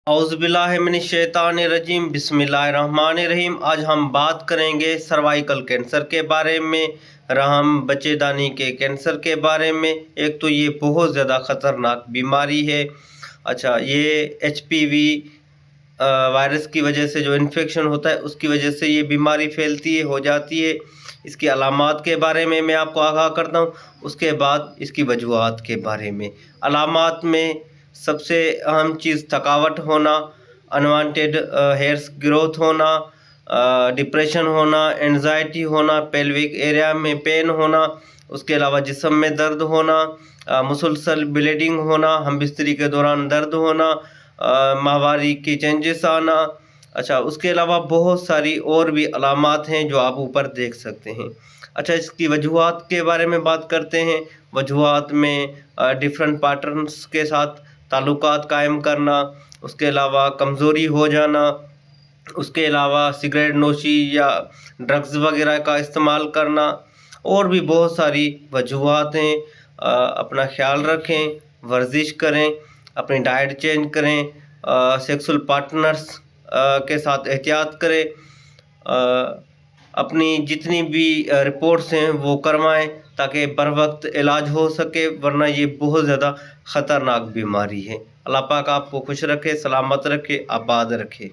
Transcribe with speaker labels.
Speaker 1: اعوذ باللہ من الشیطان الرجیم، بسم اللہ الرحمن الرحیم۔ آج ہم بات کریں گے سروائیکل کینسر کے بارے میں، رحم بچے دانی کے کینسر کے بارے میں۔ ایک تو یہ بہت زیادہ خطرناک بیماری ہے۔ اچھا، یہ ایچ پی وی وائرس کی وجہ سے جو انفیکشن ہوتا ہے اس کی وجہ سے یہ بیماری پھیلتی ہے، ہو جاتی ہے۔ اس کی علامات کے بارے میں آپ کو آگاہ کرتا ہوں، اس کے بعد اس کی وجوہات کے بارے میں۔ علامات میں سب سے اہم چیز تھکاوٹ ہونا، انوانٹیڈ ہیئرس گروتھ ہونا، ڈپریشن ہونا، انزائٹی ہونا، پیلوک ایریا میں پین ہونا، اس کے علاوہ جسم میں درد ہونا، مسلسل بلیڈنگ ہونا، ہم بستری کے دوران درد ہونا، ماہواری کی چینجز آنا۔ اچھا، اس کے علاوہ بہت ساری اور بھی علامات ہیں جو آپ اوپر دیکھ سکتے ہیں۔ اچھا، اس کی وجوہات کے بارے میں بات کرتے ہیں۔ وجوہات میں ڈیفرنٹ پیٹرنس کے ساتھ تعلقات قائم کرنا، اس کے علاوہ کمزوری ہو جانا، اس کے علاوہ سگریٹ نوشی یا ڈرگز وغیرہ کا استعمال کرنا، اور بھی بہت ساری وجوہات ہیں۔ اپنا خیال رکھیں، ورزش کریں، اپنی ڈائٹ چینج کریں، سیکسول پارٹنرز کے ساتھ احتیاط کریں، اپنی جتنی بھی رپورٹس ہیں وہ کروائیں تاکہ بر وقت علاج ہو سکے، ورنہ یہ بہت زیادہ خطرناک بیماری ہے۔ اللہ پاک آپ کو خوش رکھے، سلامت رکھے، آباد رکھے۔